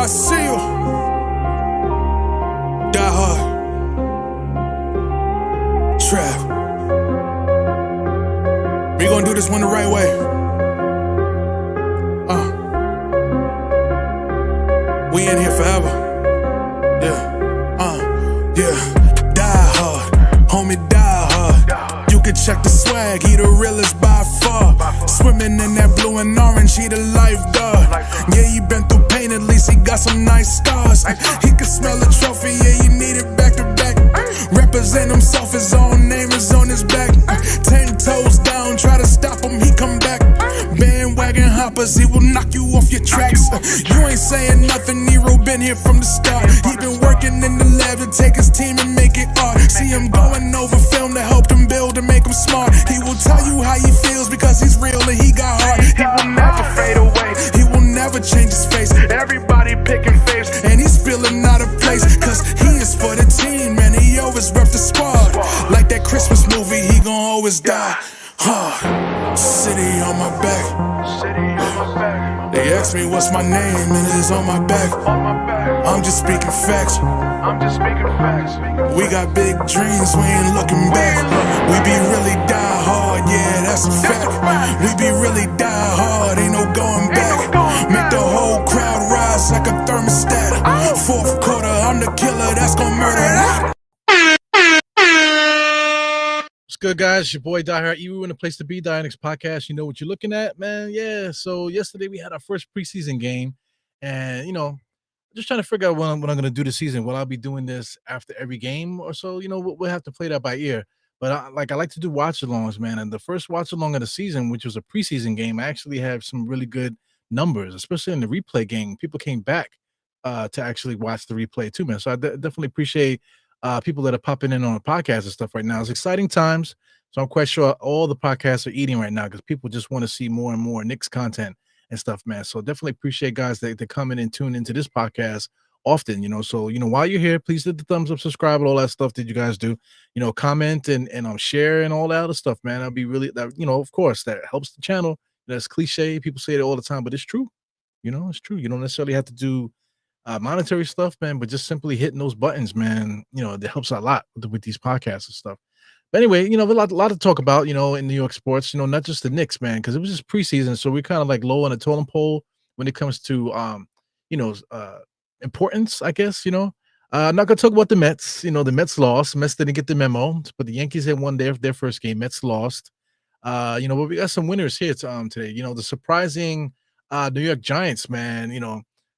see you. Die hard. Trap. We gonna do this one the right way. We in here forever. Yeah. Die hard. Homie, die hard. You can check the swag, he the realest by far. Swimming in that blue and orange, he the lifeguard. Yeah, he been through pain, at least he got some nice scars. He can smell the trophy, yeah, he need it back to back. Represent himself, his own name is on his back. 10 toes down, try to stop him, he come back. Bandwagon hoppers, he will knock you off your tracks. You ain't saying nothing, Nero been here from the start. He been working in the lab to take his team and make it art. See him going over film to help him build and make him smart. He will tell you how he feels because he's real and he got heart. He will never fade away, he will never change his face. Everybody picking face, and he's feeling out of place. Cause he is for the team, man, he always rep the squad. Like that Christmas movie, he gon' always die hard. City on my back. They ask me what's my name and it's on my back. I'm just speaking facts. We got big dreams, we ain't looking back. We be really die hard, yeah, that's a fact. We be really die hard, ain't no going back. Make the whole crowd rise like a thermostat. Fourth quarter, I'm the killer that's gonna murder that. What's good, guys? Your boy Die Hard. You in the place to be, Die Knicks podcast. You know what you're looking at, man. Yeah. So yesterday we had our first preseason game, and just trying to figure out what I'm going to do this season. Will I be doing this after every game or so? We'll have to play that by ear. But I like to do watch-alongs, man. And the first watch-along of the season, which was a preseason game, I actually have some really good numbers, especially in the replay game. People came back to actually watch the replay too, man. So I definitely appreciate people that are popping in on the podcast and stuff right now. It's exciting times. So I'm quite sure all the podcasts are eating right now because people just want to see more and more Knicks content and stuff, man. So definitely appreciate guys that come in and tune into this podcast often, So, while you're here, please hit the thumbs up, subscribe, and all that stuff that you guys do, comment and share and all that other stuff, man. That'll be really, that, of course, that helps the channel. That's cliche. People say it all the time, but it's true. It's true. You don't necessarily have to do monetary stuff, man, but just simply hitting those buttons, man, that helps a lot with these podcasts and stuff. But anyway, a lot to talk about, in New York sports, not just the Knicks, man, because it was just preseason. So we're kind of like low on the totem pole when it comes to, importance, I guess, I'm not going to talk about the Mets. The Mets lost. Mets didn't get the memo, but the Yankees had won their first game. Mets lost. But we got some winners here today. The surprising New York Giants, man,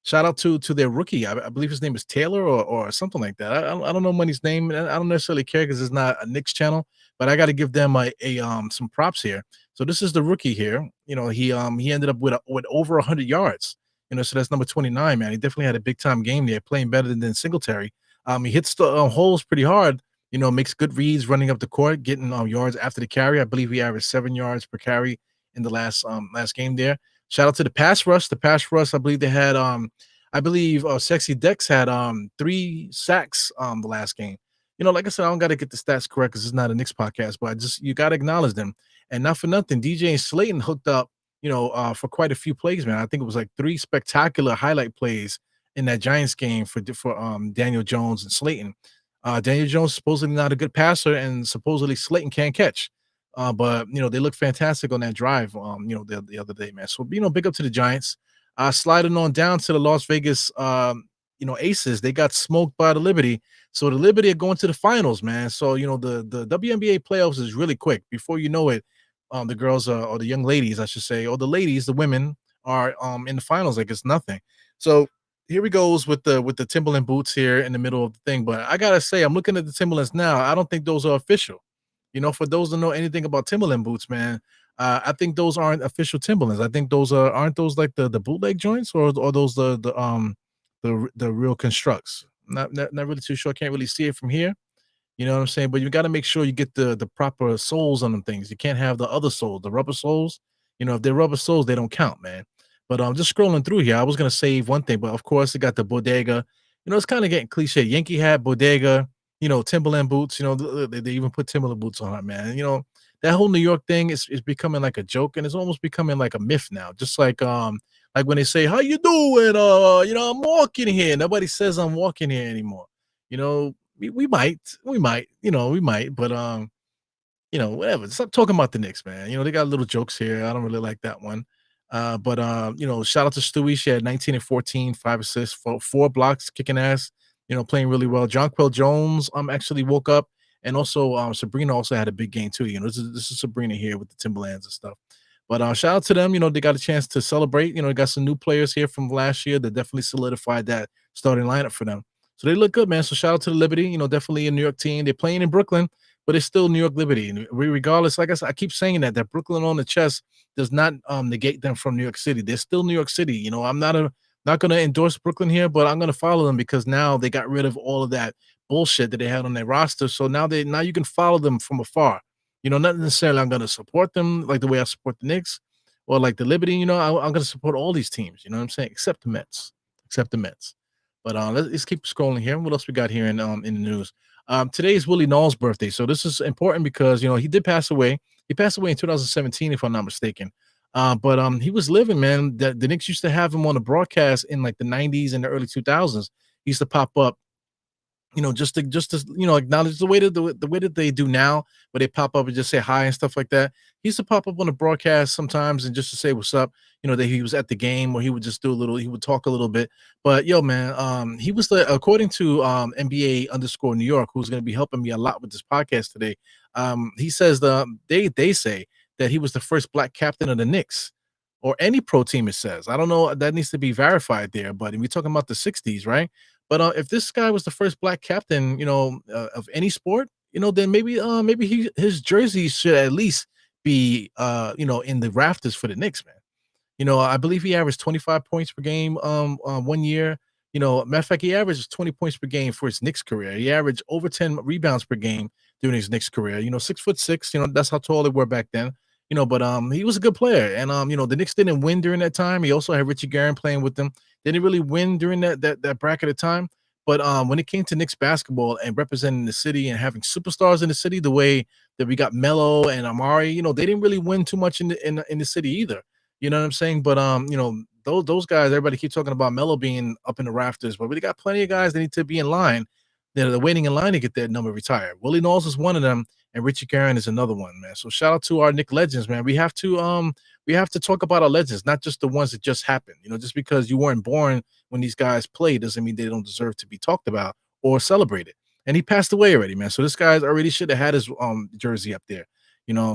shout out to their rookie. I believe his name is Taylor or something like that. I don't know money's name. I don't necessarily care because it's not a Knicks channel, but I got to give them some props here. So this is the rookie here. He ended up with over 100 yards. So that's number 29, man. He definitely had a big time game there, playing better than Singletary. He hits the holes pretty hard. Makes good reads running up the court, getting yards after the carry. I believe he averaged 7 yards per carry in the last game there. Shout out to the pass rush. The pass rush, I believe they had Sexy Dex had 3 sacks the last game. Like I said, I don't got to get the stats correct because it's not a Knicks podcast, but you got to acknowledge them. And not for nothing, DJ and Slayton hooked up, for quite a few plays, man. I think it was like 3 spectacular highlight plays in that Giants game for Daniel Jones and Slayton. Daniel Jones supposedly not a good passer, and supposedly Slayton can't catch. But they look fantastic on that drive, the other day, man. So big up to the Giants. Sliding on down to the Las Vegas Aces. They got smoked by the Liberty. So the Liberty are going to the finals, man. So the WNBA playoffs is really quick. Before you know it, the girls or the young ladies, I should say, or the ladies, the women are in the finals like it's nothing. So here we goes with the Timberland boots here in the middle of the thing. But I gotta say, I'm looking at the Timberlands now. I don't think those are official. For those that know anything about Timberland boots, man, I think those aren't official Timberlands. I think those aren't those like the bootleg joints, or those the real constructs. Not really too sure. Can't really see it from here. You know what I'm saying? But you got to make sure you get the proper soles on them things. You can't have the other soles, the rubber soles. If they're rubber soles, they don't count, man. But I'm just scrolling through here. I was gonna save one thing, but of course, it got the bodega. It's kind of getting cliche. Yankee hat, bodega. Timberland boots. They even put Timberland boots on it, man. That whole New York thing is becoming like a joke, and it's almost becoming like a myth now. Just like Like when they say, "How you doing?" I'm walking here. Nobody says I'm walking here anymore. You know, we might, but whatever. Stop talking about the Knicks, man. They got little jokes here. I don't really like that one. But shout out to Stewie. She had 19 and 14, 5 assists, four blocks, kicking ass, playing really well. Jonquel Jones actually woke up. And also Sabrina also had a big game too. This is Sabrina here with the Timberlands and stuff. But shout out to them. They got a chance to celebrate. They got some new players here from last year that definitely solidified that starting lineup for them. So they look good, man. So shout out to the Liberty. Definitely a New York team. They're playing in Brooklyn, but it's still New York Liberty. And regardless, like I said, I keep saying that Brooklyn on the chest does not negate them from New York City. They're still New York City. I'm not going to endorse Brooklyn here, but I'm going to follow them because now they got rid of all of that bullshit that they had on their roster. So now you can follow them from afar. Not necessarily I'm going to support them like the way I support the Knicks or like the Liberty. I'm going to support all these teams. You know what I'm saying? Except the Mets. Except the Mets. But let's keep scrolling here. What else we got here in the news? Today is Willie Nall's birthday, so this is important because he did pass away. He passed away in 2017, if I'm not mistaken. But he was living, man. The Knicks used to have him on the broadcast in like the 90s and the early 2000s. He used to pop up, just to acknowledge the way that they do now, where they pop up and just say hi and stuff like that. He used to pop up on the broadcast sometimes and just to say what's up. That he was at the game, or he would just he would talk a little bit. But yo, man, he was according to NBA underscore New York, who's going to be helping me a lot with this podcast today. He says they say that he was the first black captain of the Knicks or any pro team. It says, I don't know, that needs to be verified there, but we're talking about the 60s, right? But if this guy was the first black captain, of any sport, then maybe his jersey should at least be in the rafters for the Knicks, man. I believe he averaged 25 points per game one year. Matter of fact, he averaged 20 points per game for his Knicks career. He averaged over 10 rebounds per game during his Knicks career. 6'6", that's how tall they were back then. But he was a good player. And the Knicks didn't win during that time. He also had Richie Guerin playing with them. They didn't really win during that bracket of time. But when it came to Knicks basketball and representing the city and having superstars in the city, the way that we got Melo and Amari, they didn't really win too much in the city either. You know what I'm saying? But those guys, everybody keeps talking about Melo being up in the rafters, but we got plenty of guys that need to be in line. They're waiting in line to get their number retired. Willie Knowles is one of them, and Richie Guerin is another one, man. So shout out to our Knick legends, man. We have to talk about our legends, not just the ones that just happened. Just because you weren't born when these guys play doesn't mean they don't deserve to be talked about or celebrated. And he passed away already, man. So this guy's already should have had his jersey up there.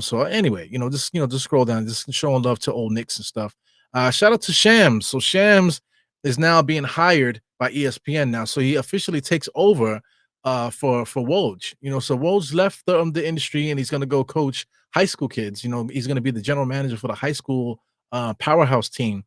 So anyway, just scroll down, just showing love to old Knicks and stuff. Shout out to Shams. So Shams is now being hired by ESPN now. So he officially takes over for Woj. So Woj left the industry and he's gonna go coach high school kids. He's gonna be the general manager for the high school powerhouse team.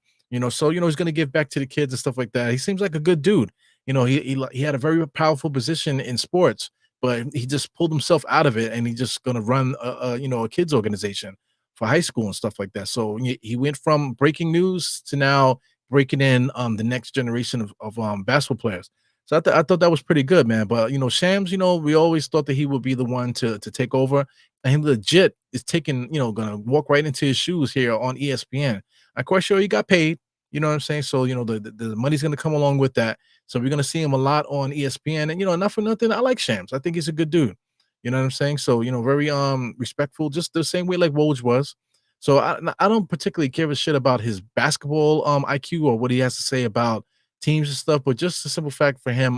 So he's gonna give back to the kids and stuff like that. He seems like a good dude. He had a very powerful position in sports, but he just pulled himself out of it and he's just going to run a kids organization for high school and stuff like that. So he went from breaking news to now breaking in the next generation of basketball players. So I thought that was pretty good, man. But Shams, we always thought that he would be the one to take over, and he legit is taking, gonna walk right into his shoes here on ESPN. I'm quite sure he got paid. You know what I'm saying? So the money's gonna come along with that. So we're gonna see him a lot on ESPN. And not for nothing, I like Shams. I think he's a good dude. You know what I'm saying? So very respectful, just the same way like Woj was. So I don't particularly give a shit about his basketball IQ or what he has to say about teams and stuff, but just the simple fact for him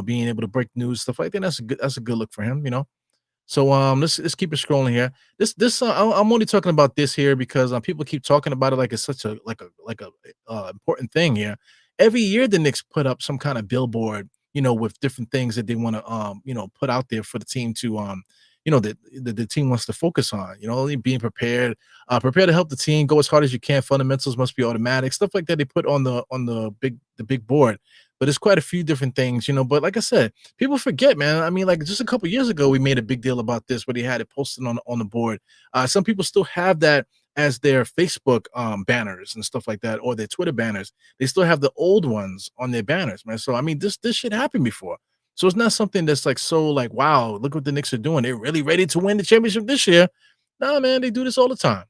being able to break news, stuff like that, that's a good look for him. So let's keep it scrolling here. This I'm only talking about this here because people keep talking about it like it's such a important thing here. Every year the Knicks put up some kind of billboard, with different things that they want to put out there for the team to that the team wants to focus on, being prepared, prepare to help the team, go as hard as you can. Fundamentals must be automatic, stuff like that. They put on the big board, but it's quite a few different things, But like I said, people forget, man. I mean, like just a couple years ago, we made a big deal about this, where they had it posted on the board. Some people still have that as their Facebook banners and stuff like that, or their Twitter banners. They still have the old ones on their banners, man. So I mean, this shit happened before. So it's not something that's like, wow, look what the Knicks are doing. They're really ready to win the championship this year. No, man, they do this all the time.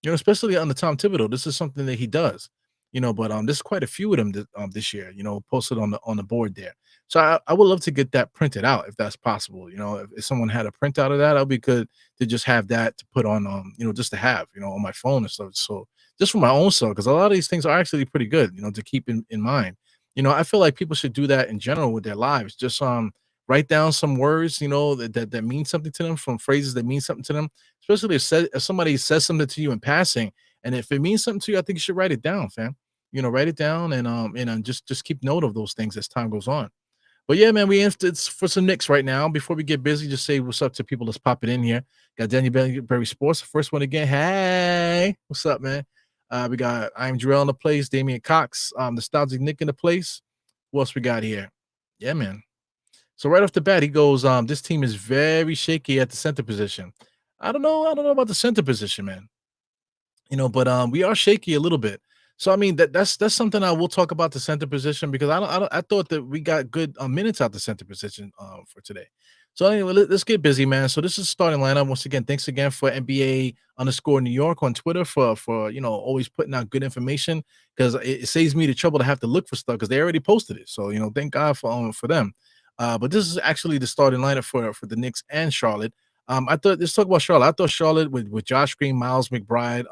Especially under Tom Thibodeau. This is something that he does. But there's quite a few of them this year, posted on the board there. So I would love to get that printed out if that's possible. If someone had a printout of that, that'd be good to just have that to put on, just to have, on my phone and stuff. So just for my own self, because a lot of these things are actually pretty good, to keep in mind. I feel like people should do that in general with their lives. Just write down some words, that mean something to them, from phrases that mean something to them, especially if somebody says something to you in passing. And if it means something to you, I think you should write it down, fam. Write it down and just keep note of those things as time goes on. But yeah, man, it's for some Knicks right now. Before we get busy, just say what's up to people. Let's pop it in here. Got Daniel Berry Sports, the first one again. Hey, what's up, man? We got I'm Jarrell in the place, Damian Cox, Nostalgic Nick in the place. Who else we got here? Yeah, man. So right off the bat, he goes, this team is very shaky at the center position. I don't know about the center position, man. But we are shaky a little bit. So I mean that's something I will talk about the center position, because I thought that we got good minutes out the center position for today. So anyway, let's get busy, man. So this is starting lineup once again. Thanks again for NBA underscore New York on Twitter for always putting out good information, because it saves me the trouble to have to look for stuff, because they already posted it. So thank God for them. But this is actually the starting lineup for the Knicks and Charlotte. I thought let's talk about Charlotte. I thought Charlotte with Josh Green, Miles McBride,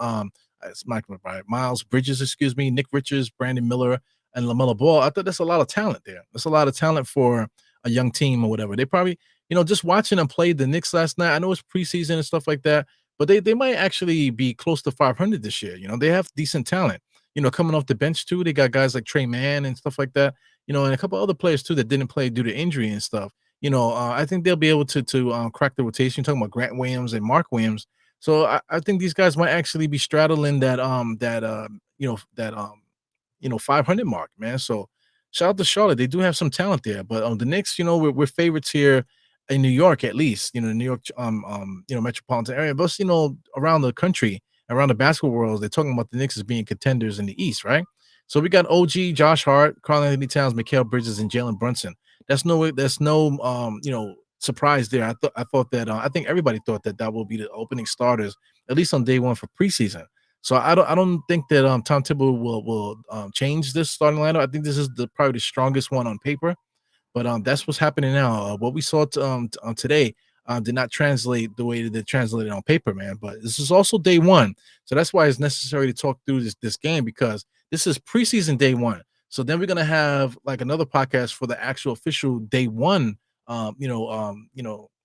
it's Mike McBride, Miles Bridges, excuse me, Nick Richards, Brandon Miller, and LaMelo Ball. I thought that's a lot of talent there. That's a lot of talent for a young team or whatever. They probably, just watching them play the Knicks last night. I know it's preseason and stuff like that, but they might actually be close to 500 this year. They have decent talent. Coming off the bench too. They got guys like Trey Mann and stuff like that. And a couple other players too that didn't play due to injury and stuff. I think they'll be able to crack the rotation. Talking about Grant Williams and Mark Williams. So I think these guys might actually be straddling that 500 mark, man. So shout out to Charlotte. They do have some talent there. But the Knicks, we're favorites here in New York, at least, New York, metropolitan area, but around the country, around the basketball world, they're talking about the Knicks as being contenders in the East, right? So we got OG, Josh Hart, Karl-Anthony Towns, Mikal Bridges, and Jalen Brunson. That's no surprise there. I thought that I think everybody thought that will be the opening starters, at least on day one for preseason. So I don't think that Tom Thibodeau will change this starting lineup. I think this is probably the strongest one on paper. But that's what's happening now. What we saw today did not translate the way that it translated on paper, man. But this is also day one, so that's why it's necessary to talk through this game, because this is preseason day one. So then we're gonna have like another podcast for the actual official day one,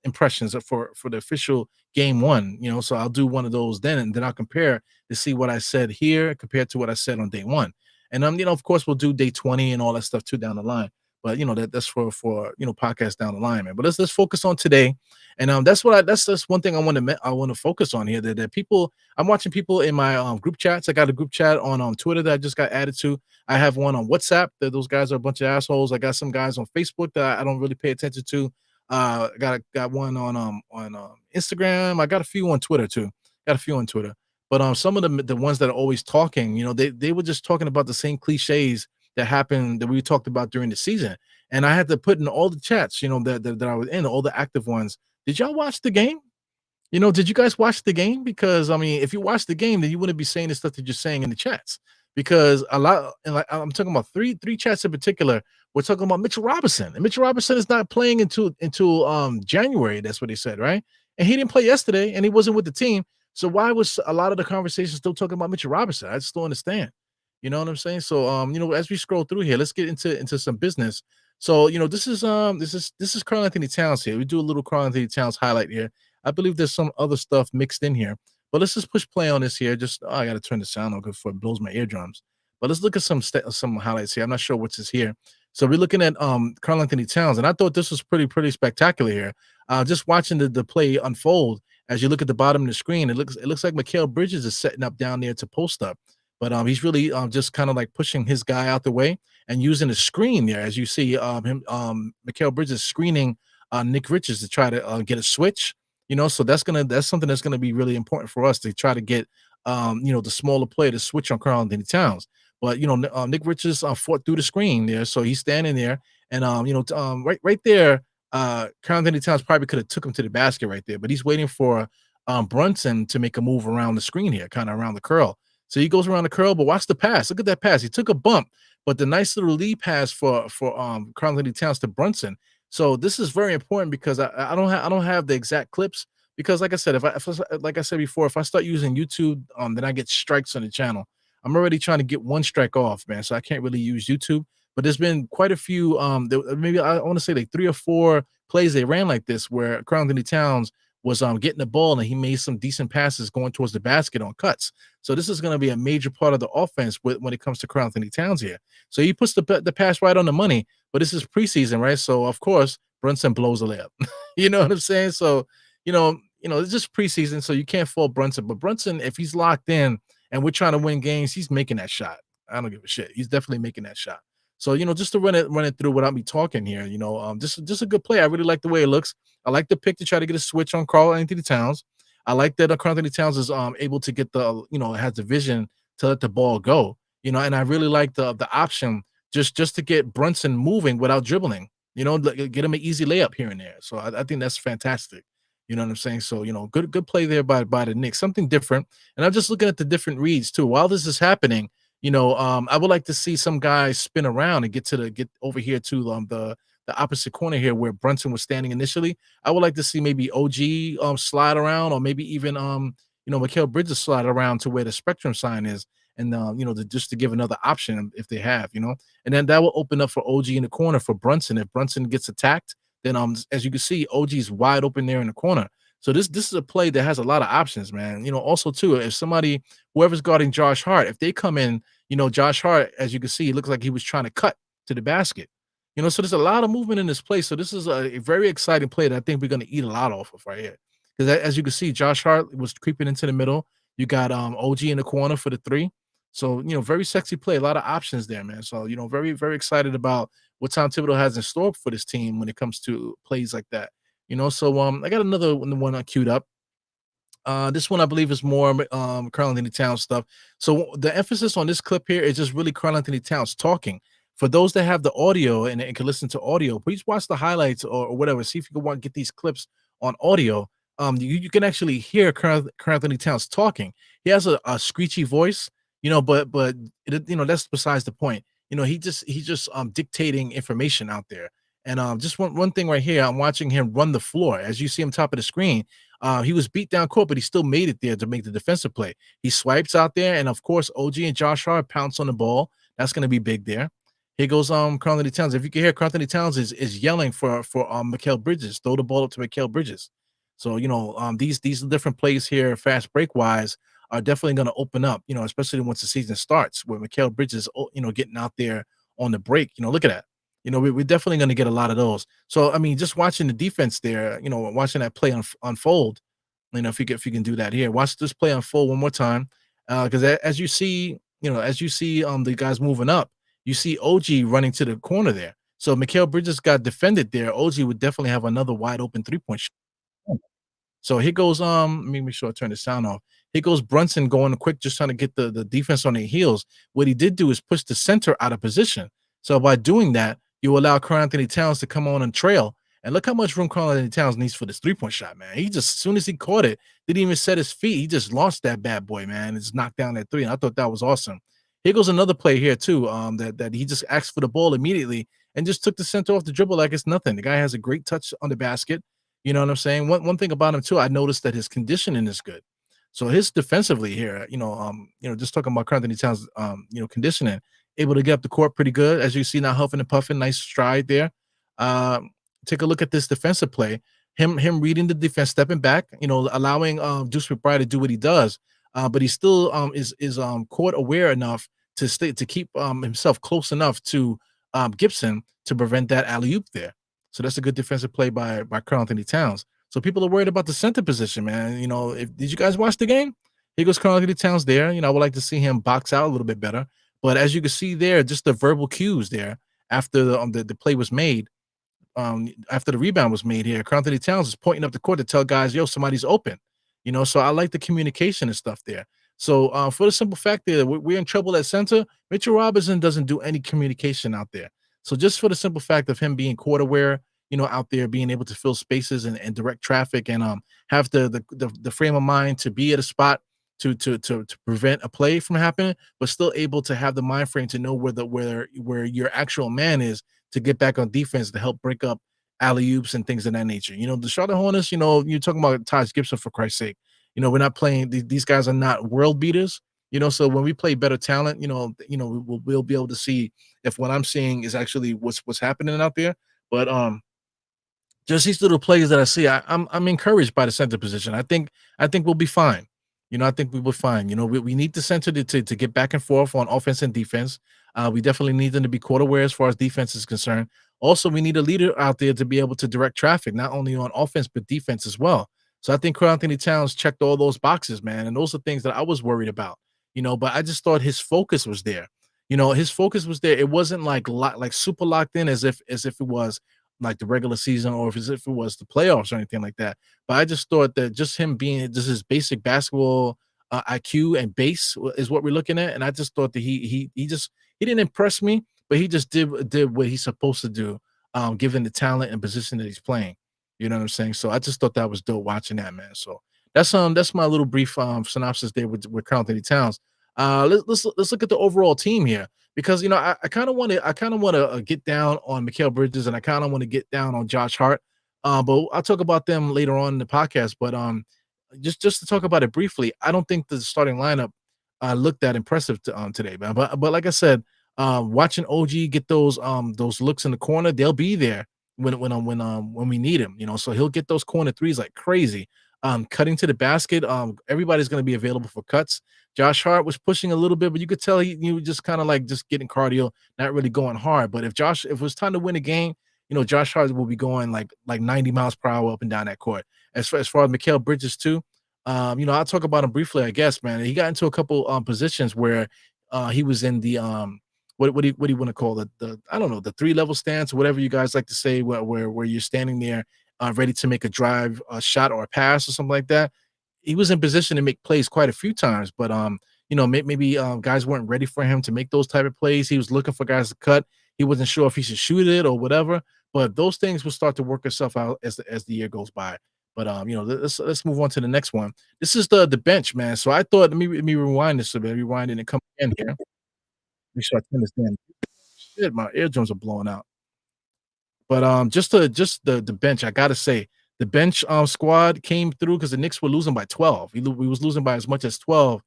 impressions for the official game one. So I'll do one of those then, and then I'll compare to see what I said here compared to what I said on day one. And of course, we'll do day 20 and all that stuff too down the line. But that's for podcast down the line, man. But let's focus on today, and that's one thing I want to focus on here. That people, I'm watching people in my group chats. I got a group chat on Twitter that I just got added to. I have one on WhatsApp. That those guys are a bunch of assholes. I got some guys on Facebook that I don't really pay attention to. Got one on Instagram. I got a few on Twitter too. Got a few on Twitter. But some of the ones that are always talking, they were just talking about the same cliches that happened that we talked about during the season. And I had to put in all the chats, that I was in, all the active ones. Did y'all watch the game? Did you guys watch the game? Because I mean, if you watch the game, then you wouldn't be saying the stuff that you're saying in the chats. Because a lot, and like I'm talking about three chats in particular. We're talking about Mitchell Robinson, and Mitchell Robinson is not playing until January. That's what he said, right? And he didn't play yesterday, and he wasn't with the team. So why was a lot of the conversation still talking about Mitchell Robinson? I just don't understand. You know what I'm saying? So as we scroll through here, let's get into some business. So this is Karl Anthony Towns here. We do a little Karl Anthony Towns highlight here. I believe there's some other stuff mixed in here, but let's just push play on this here. I got to turn the sound on before it blows my eardrums. But let's look at some highlights here. I'm not sure what's here. So we're looking at Karl Anthony Towns, and I thought this was pretty spectacular here. Just watching the play unfold. As you look at the bottom of the screen, it looks like Mikal Bridges is setting up down there to post up. But he's really just kind of like pushing his guy out the way and using the screen there. As you see Mikal Bridges screening Nick Richards to try to get a switch, so that's something that's gonna be really important for us to try to get the smaller player to switch on Karl Anthony Towns. But Nick Richards fought through the screen there, so he's standing there, and right there, Karl Anthony Towns probably could have took him to the basket right there, but he's waiting for Brunson to make a move around the screen here, kind of around the curl. So he goes around the curl, but watch the pass. Look at that pass. He took a bump, but the nice little lead pass for Karl Anthony Towns to Brunson. So this is very important because I don't have the exact clips because like I said, like I said before, if I start using YouTube, then I get strikes on the channel. I'm already trying to get one strike off, man. So I can't really use YouTube. But there's been quite a few, maybe I want to say like 3 or 4 plays they ran like this where Karl Anthony Towns was getting the ball and he made some decent passes going towards the basket on cuts. So this is going to be a major part of the offense when it comes to Karl Anthony Towns here. So he puts the pass right on the money, but this is preseason, right? So of course Brunson blows a layup. You know what I'm saying? So it's just preseason, so you can't fault Brunson. But Brunson, if he's locked in and we're trying to win games, he's making that shot. I don't give a shit. He's definitely making that shot. So just to run it through without me talking here, just a good play. I really like the way it looks. I like the pick to try to get a switch on Karl Anthony Towns. I like that Karl Anthony Towns is able to get has the vision to let the ball go. And I really like the option just to get Brunson moving without dribbling. Get him an easy layup here and there. So I think that's fantastic. You know what I'm saying? So good play there by the Knicks. Something different. And I'm just looking at the different reads too. While this is happening, I would like to see some guys spin around and get over here to the opposite corner here where Brunson was standing initially. I would like to see maybe OG slide around, or maybe even Mikal Bridges slide around to where the spectrum sign is, and just to give another option if they have, and then that will open up for OG in the corner for Brunson. If Brunson gets attacked, then as you can see, OG's wide open there in the corner. So this is a play that has a lot of options, man. Also too, if whoever's guarding Josh Hart, if they come in, Josh Hart, as you can see, it looks like he was trying to cut to the basket. So there's a lot of movement in this play. So this is a very exciting play that I think we're going to eat a lot off of right here. Because as you can see, Josh Hart was creeping into the middle. You got OG in the corner for the 3. So, very sexy play, a lot of options there, man. So, very, very excited about what Tom Thibodeau has in store for this team when it comes to plays like that. So I got another one queued up. This one I believe is more Karl Anthony Towns stuff. So the emphasis on this clip here is just really Karl Anthony Towns talking. For those that have the audio and can listen to audio, please watch the highlights or whatever. See if you can want to get these clips on audio. You can actually hear Karl Anthony Towns talking. He has a screechy voice, but that's besides the point. He's just dictating information out there. And just one thing right here, I'm watching him run the floor. As you see him top of the screen, he was beat down court, but he still made it there to make the defensive play. He swipes out there, and of course, OG and Josh Hart pounce on the ball. That's going to be big there. Here goes Karl Anthony Towns. If you can hear, Karl Anthony Towns is yelling for Mikal Bridges. Throw the ball up to Mikal Bridges. So these different plays here, fast break wise, are definitely going to open up. Especially once the season starts, where Mikal Bridges, getting out there on the break. Look at that. We're definitely going to get a lot of those. So I mean, just watching the defense there, watching that play unfold. If you can do that here, watch this play unfold one more time, because as you see, the guys moving up. You see OG running to the corner there. So Mikal Bridges got defended there. OG would definitely have another wide open 3-point shot. So here goes, let me make sure I turn the sound off. Here goes Brunson going quick, just trying to get the defense on their heels. What he did do is push the center out of position. So by doing that, you allow Karl Anthony Towns to come on and trail. And look how much room Karl Anthony Towns needs for this 3-point shot, man. He just, as soon as he caught it, didn't even set his feet. He just launched that bad boy, man. And just knocked down that 3. And I thought that was awesome. Here goes another play here too. That he just asked for the ball immediately and just took the center off the dribble like it's nothing. The guy has a great touch on the basket. You know what I'm saying? One thing about him too, I noticed that his conditioning is good. So his defensively here, just talking about Karl Anthony Towns, conditioning, able to get up the court pretty good. As you see now, huffing and puffing, nice stride there. Take a look at this defensive play. Him reading the defense, stepping back, allowing Deuce McBride to do what he does. But he still is court aware enough to keep himself close enough to Gibson to prevent that alley-oop there. So that's a good defensive play by Karl Anthony Towns. So people are worried about the center position, man. Did you guys watch the game? Here goes Karl Anthony Towns there. I would like to see him box out a little bit better. But as you can see there, just the verbal cues there after the play was made, after the rebound was made here, Karl Anthony Towns is pointing up the court to tell guys, yo, somebody's open. So I like the communication and stuff there. So for the simple fact that we're in trouble at center, Mitchell Robinson doesn't do any communication out there. So just for the simple fact of him being court aware, out there being able to fill spaces and direct traffic and have the frame of mind to be at a spot to prevent a play from happening, but still able to have the mind frame to know where your actual man is to get back on defense to help break up alley oops and things of that nature. The Charlotte Hornets, you're talking about Taj Gibson for Christ's sake. We're not playing these guys are not world beaters. So when we play better talent, we'll be able to see if what I'm seeing is actually what's happening out there. But just these little plays that I see, I'm encouraged by the center position. I think we'll be fine. I think we will fine. We need the center to get back and forth on offense and defense. We definitely need them to be court aware as far as defense is concerned. Also, we need a leader out there to be able to direct traffic, not only on offense but defense as well. So I think Karl Anthony Towns checked all those boxes, man, and those are things that I was worried about. But I just thought his focus was there. His focus was there. It wasn't like super locked in as if it was like the regular season or if as if it was the playoffs or anything like that. But I just thought that just him being just his basic basketball IQ and base is what we're looking at. And I just thought that he didn't impress me, but he just did what he's supposed to do, given the talent and position that he's playing. You know what I'm saying? So I just thought that was dope watching that, man. So that's my little brief synopsis there with Karl Anthony Towns. Let's look at the overall team here because I kind of want to get down on Mikal Bridges and I kind of want to get down on Josh Hart. But I'll talk about them later on in the podcast. But just to talk about it briefly, I don't think the starting lineup looked that impressive today, man. But like I said, watching OG get those looks in the corner, they'll be there when we need him. So he'll get those corner threes like crazy. Cutting to the basket, everybody's going to be available for cuts. Josh Hart was pushing a little bit, but you could tell he was just kind of like just getting cardio, not really going hard. But if it was time to win a game, Josh Hart will be going like 90 miles per hour up and down that court. As far as Mikal Bridges too, I'll talk about him briefly, I guess, man. He got into a couple positions where he was in the what do you want to call it? The I don't know, the 3-level stance or whatever you guys like to say, where you're standing there ready to make a drive, a shot, or a pass or something like that. He was in position to make plays quite a few times, but maybe guys weren't ready for him to make those type of plays. He was looking for guys to cut. He wasn't sure if he should shoot it or whatever. But those things will start to work itself out as the year goes by. But let's move on to the next one. This is the bench, man. So I thought let me rewind this a bit, rewind it and come in here. Make sure I turn this down. Shit, my eardrums are blowing out. But just the bench, I gotta say, the bench squad came through because the Knicks were losing by 12. We was losing by as much as 12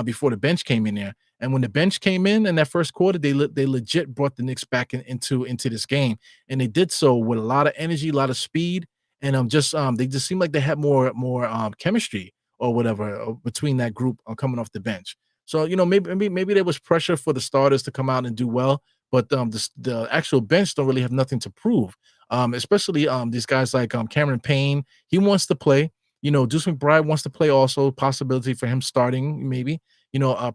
before the bench came in there. And when the bench came in that first quarter, they legit brought the Knicks back into this game, and they did so with a lot of energy, a lot of speed, and they just seemed like they had more chemistry or whatever between that group coming off the bench. So maybe there was pressure for the starters to come out and do well, but the actual bench don't really have nothing to prove. Especially these guys like Cameron Payne, he wants to play. Deuce McBride wants to play also, possibility for him starting maybe.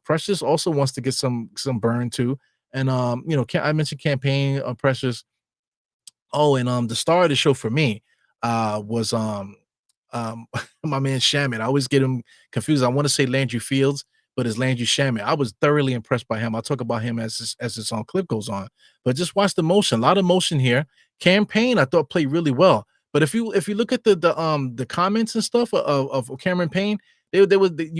Precious also wants to get some burn too. And I mentioned campaign Precious. Oh, and the star of the show for me was my man Shamet. I always get him confused. I want to say Landry Fields, but it's Landry Shamet. I was thoroughly impressed by him. I'll talk about him as this clip goes on. But just watch the motion. A lot of motion here. Campaign, I thought played really well. But if you look at the comments and stuff of Cameron Payne, you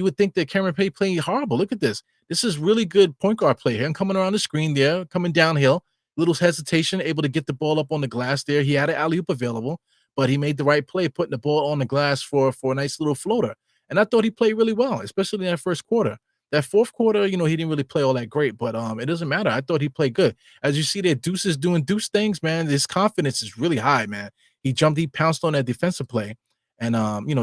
would think that Cameron Payne playing horrible. Look at this. This is really good point guard play here. And coming around the screen there, coming downhill, little hesitation, able to get the ball up on the glass there. He had an alley-oop available, but he made the right play, putting the ball on the glass for a nice little floater. And I thought he played really well, especially in that first quarter. That fourth quarter, he didn't really play all that great, but it doesn't matter. I thought he played good. As you see there, Deuce is doing Deuce things, man. His confidence is really high, man. He pounced on that defensive play, and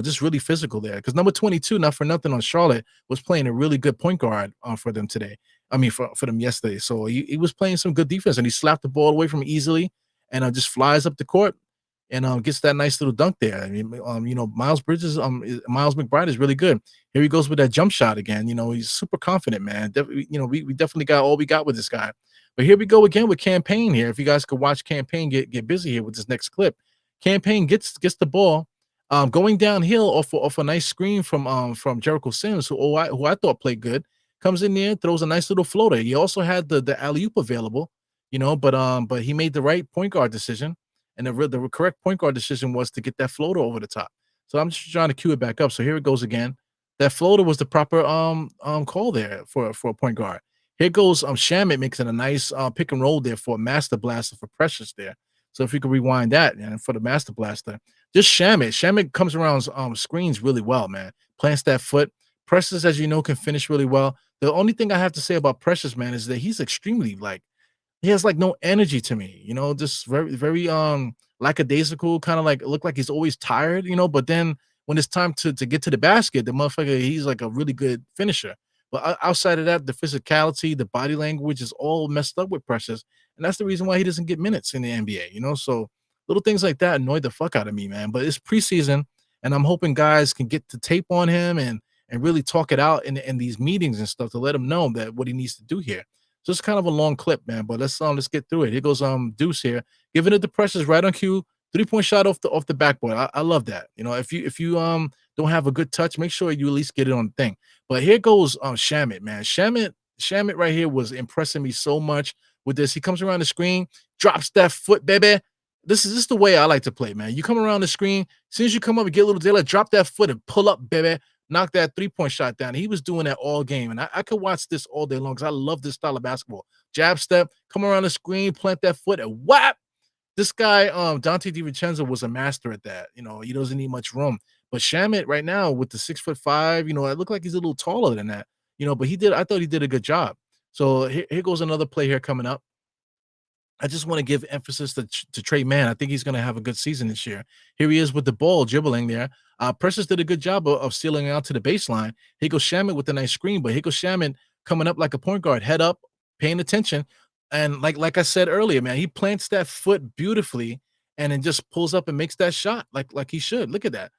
just really physical there. Because number 22, not for nothing on Charlotte, was playing a really good point guard for them today. I mean, for them yesterday. So he was playing some good defense, and he slapped the ball away from him easily, and just flies up the court and gets that nice little dunk there. I mean, Miles McBride is really good. Here he goes with that jump shot again. He's super confident, man. We definitely got all we got with this guy. But here we go again with Campaign here. If you guys could watch Campaign get busy here with this next clip. Campaign gets the ball going downhill off a nice screen from Jericho Sims, who I thought played good. Comes in there, throws a nice little floater. He also had the alley-oop available, but he made the right point guard decision. And the correct point guard decision was to get that floater over the top. So I'm just trying to cue it back up. So here it goes again. That floater was the proper call there for a point guard. Here goes Shamet mixing a nice pick and roll there for a master blaster for Precious there. So if you could rewind that and for the master blaster, just Shamet. Shamet comes around screens really well, man. Plants that foot. Precious, as you know, can finish really well. The only thing I have to say about Precious, man, is that he's extremely like he has like no energy to me, just very lackadaisical, kind of like look like he's always tired, but then when it's time to get to the basket, the motherfucker, he's like a really good finisher. But outside of that, the physicality, the body language is all messed up with Precious. And that's the reason why he doesn't get minutes in the NBA. So little things like that annoy the fuck out of me, man. But it's preseason, and I'm hoping guys can get the tape on him and really talk it out in these meetings and stuff to let him know that what he needs to do here. So it's kind of a long clip, man. But let's get through it. Here goes Deuce here, giving it to Precious right on cue. 3-point shot off the backboard. I love that. If you don't have a good touch, make sure you at least get it on the thing. But here goes Shamet, man. Shamet right here was impressing me so much with this. He comes around the screen, drops that foot, baby. This is the way I like to play, man. You come around the screen, as soon as you come up and get a little daylight, drop that foot and pull up, baby. Knock that 3-point shot down. He was doing that all game, and I could watch this all day long because I love this style of basketball. Jab step, come around the screen, plant that foot, and whap. This guy, Dante DiVincenzo, was a master at that. He doesn't need much room. But Shamet right now with the 6'5", it looked like he's a little taller than that. But I thought he did a good job. So here goes another play here coming up. I just want to give emphasis to Trey Mann. I think he's going to have a good season this year. Here he is with the ball dribbling there. Precious did a good job of sealing out to the baseline. Here goes Shamet with a nice screen, but here goes Shamet coming up like a point guard, head up, paying attention. And like I said earlier, man, he plants that foot beautifully and then just pulls up and makes that shot like he should. Look at that.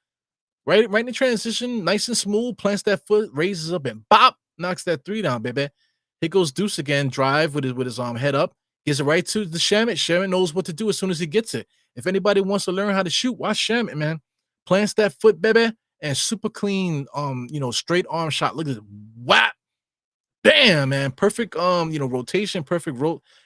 Right in the transition, nice and smooth, plants that foot, raises up and bop, knocks that three down, baby. Here goes Deuce again, drive with his head up, gives it right to the Shamet. Shamet knows what to do as soon as he gets it. If anybody wants to learn how to shoot, watch Shamet, man. Plants that foot, baby, and super clean, straight arm shot. Look at it, whap, bam, man. Perfect, rotation, perfect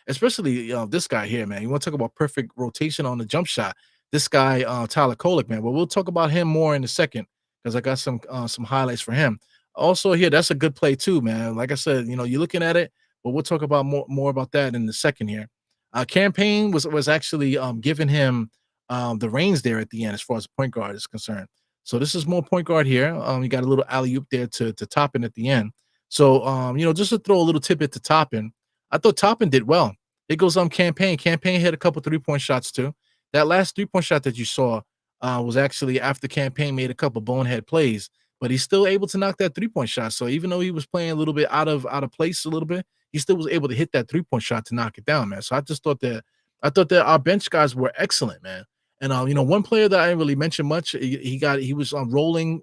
especially this guy here, man. You want to talk about perfect rotation on the jump shot. This guy, Tyler Kolek, man. But we'll talk about him more in a second because I got some highlights for him. Also, here, that's a good play too, man. Like I said, you're looking at it, but we'll talk about more about that in a second here. Campaign was actually giving him the reins there at the end as far as point guard is concerned. So this is more point guard here. You got a little alley-oop there to Toppin at the end. So just to throw a little tip at the Toppin, I thought Toppin did well. It goes Campaign. Campaign hit a couple 3-point shots too. That last 3-point shot that you saw was actually after Campaign made a couple bonehead plays, but he's still able to knock that 3-point shot. So even though he was playing a little bit out of place a little bit, he still was able to hit that 3-point shot to knock it down, man. So I thought that our bench guys were excellent, man. And one player that I didn't really mention much, he was rolling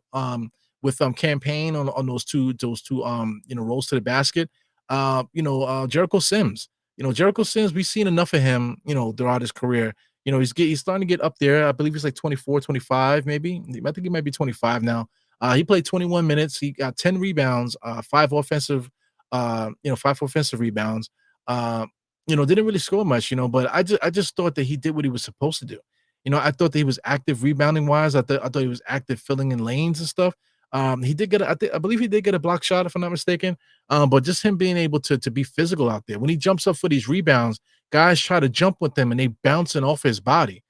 with Campaign on those two rolls to the basket. Jericho Sims. Jericho Sims, we've seen enough of him, throughout his career. He's starting to get up there. I believe he's like 24, 25, maybe. I think he might be 25 now. He played 21 minutes. He got 10 rebounds, 5 offensive rebounds. Didn't really score much, but I just thought that he did what he was supposed to do. I thought that he was active rebounding wise. I thought he was active filling in lanes and stuff. He did get I believe he did get a block shot if I'm not mistaken. But just him being able to be physical out there. When he jumps up for these rebounds, guys try to jump with him and they bouncing off his body.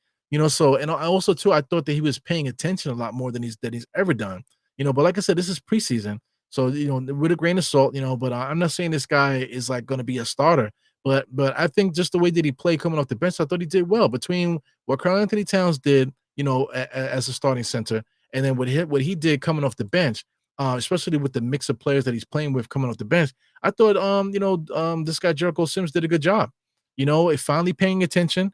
So and also too, I thought that he was paying attention a lot more than he's ever done. But like I said, this is preseason. So, with a grain of salt, but I'm not saying this guy is like going to be a starter, but I think just the way that he played coming off the bench, I thought he did well between what Karl-Anthony Towns did, as a starting center, and then what he did coming off the bench, especially with the mix of players that he's playing with coming off the bench. I thought, this guy Jericho Sims did a good job. Finally paying attention.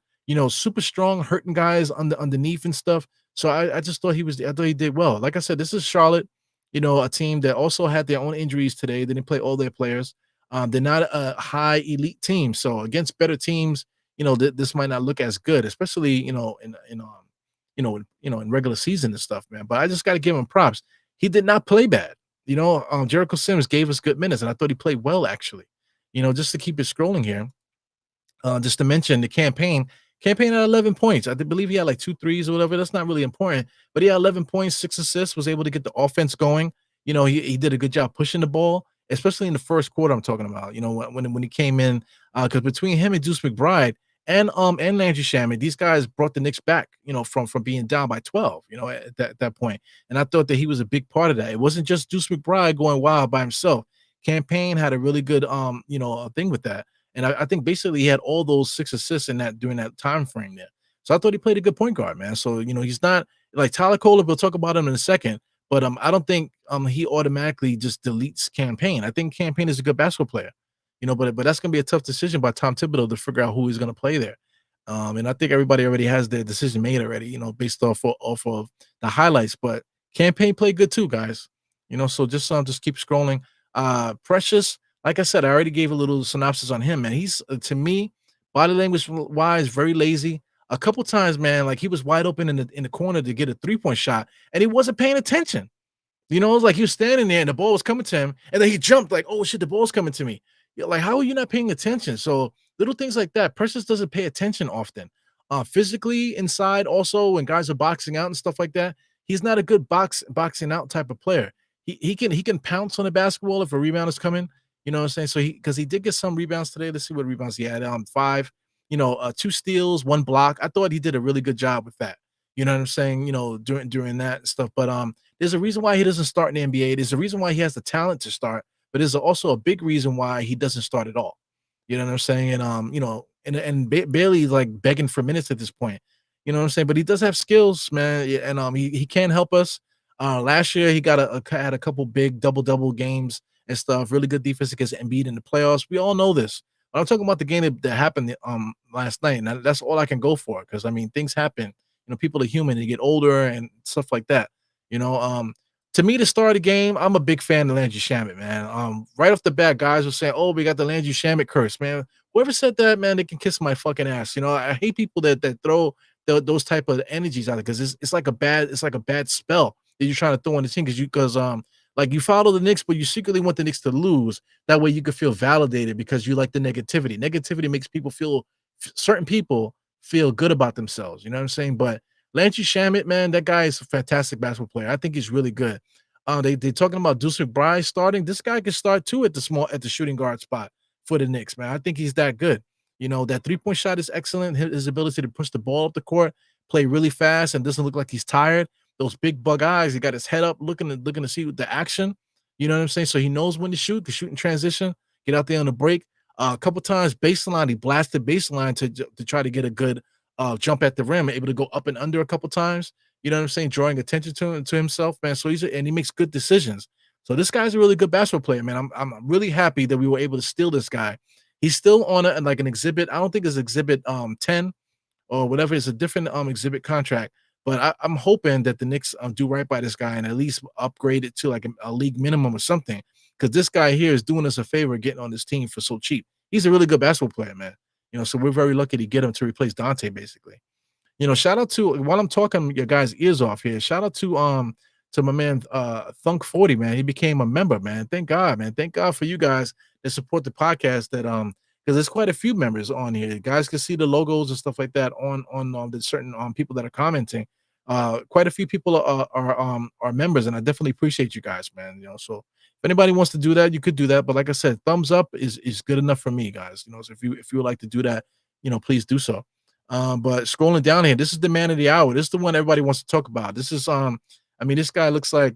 Super strong, hurting guys underneath and stuff. So I just thought I thought he did well. Like I said, this is Charlotte. A team that also had their own injuries today. They didn't play all their players. They're not a high elite team. So against better teams, this might not look as good, especially, in regular season and stuff, man. But I just got to give him props. He did not play bad. Jericho Sims gave us good minutes, and I thought he played well, actually. Just to keep it scrolling here, just to mention the Campaign had 11 points. I believe he had like 2 threes or whatever. That's not really important, but he had 11 points, 6 assists, was able to get the offense going. he did a good job pushing the ball, especially in the first quarter. I'm talking about, when he came in, because between him and Deuce McBride and Landry Shamet, these guys brought the Knicks back, from being down by 12, at that point. And I thought that he was a big part of that. It wasn't just Deuce McBride going wild by himself. Campaign had a really good thing with that. And I think basically he had all those 6 assists in that during that time frame there. So I thought he played a good point guard, man. So he's not like Tyler Kolek. We'll talk about him in a second, but I don't think he automatically just deletes Campaign. I think Campaign is a good basketball player, but that's gonna be a tough decision by Tom Thibodeau to figure out who he's gonna play there. And I think everybody already has their decision made already, based off of the highlights. But Campaign played good too, guys. So just keep scrolling. Precious, like I said, I already gave a little synopsis on him, man. He's to me, body language wise, very lazy. A couple times, man, like he was wide open in the corner to get a 3-point shot, and he wasn't paying attention. It was like he was standing there and the ball was coming to him, and then he jumped like, "Oh shit, the ball's coming to me." Like, how are you not paying attention? So little things like that. Precious doesn't pay attention often. Physically inside, also when guys are boxing out and stuff like that, he's not a good boxing out type of player. He can pounce on the basketball if a rebound is coming. You know what I'm saying? So because he did get some rebounds today. Let's see what rebounds he had. Five. 2 steals, 1 block. I thought he did a really good job with that. You know what I'm saying? During that stuff. But there's a reason why he doesn't start in the NBA. There's a reason why he has the talent to start, but there's also a big reason why he doesn't start at all. You know what I'm saying? And barely like begging for minutes at this point. You know what I'm saying? But he does have skills, man, yeah, and he can help us. Last year he had a couple big double games and stuff. Really good defense against Embiid in the playoffs. We all know this. But I'm talking about the game that happened last night, and that's all I can go for because I mean things happen. People are human; they get older and stuff like that. To me, to start the game, I'm a big fan of Landry Shamet, man. Right off the bat, guys were saying, "Oh, we got the Landry Shamet curse, man." Whoever said that, man, they can kiss my fucking ass. I hate people that throw those type of energies out because it's like a bad spell that you're trying to throw on the team because like you follow the Knicks, but you secretly want the Knicks to lose. That way you could feel validated because you like the negativity. Negativity makes certain people feel good about themselves. You know what I'm saying? But Landry Shamet, man, that guy is a fantastic basketball player. I think he's really good. They talking about Deuce McBride starting. This guy can start too at the shooting guard spot for the Knicks, man. I think he's that good. That 3-point shot is excellent. His ability to push the ball up the court, play really fast, and doesn't look like he's tired. Those big bug eyes, he got his head up, looking to see the action. You know what I'm saying? So he knows when to shoot, can shoot in transition, get out there on the break. A couple times baseline, he blasted baseline to try to get a good jump at the rim, able to go up and under a couple times. You know what I'm saying? Drawing attention to himself, man. So and he makes good decisions. So this guy's a really good basketball player, man. I'm really happy that we were able to steal this guy. He's still on like an exhibit. I don't think it's exhibit 10 or whatever. It's a different exhibit contract. But I'm hoping that the Knicks do right by this guy and at least upgrade it to like a league minimum or something. Because this guy here is doing us a favor getting on this team for so cheap. He's a really good basketball player, man. So we're very lucky to get him to replace Dante, basically. Shout out to while I'm talking your guys' ears off here. Shout out to my man Thunk 40, man. He became a member, man. Thank God, man. Thank God for you guys that support the podcast. That because there's quite a few members on here. You guys can see the logos and stuff like that on the certain people that are commenting. Quite a few people are members, and I definitely appreciate you guys, man. So if anybody wants to do that, you could do that. But like I said, thumbs up is good enough for me, guys. So if you would like to do that, please do so. But scrolling down here, this is the man of the hour. This is the one everybody wants to talk about. This is I mean, this guy looks like,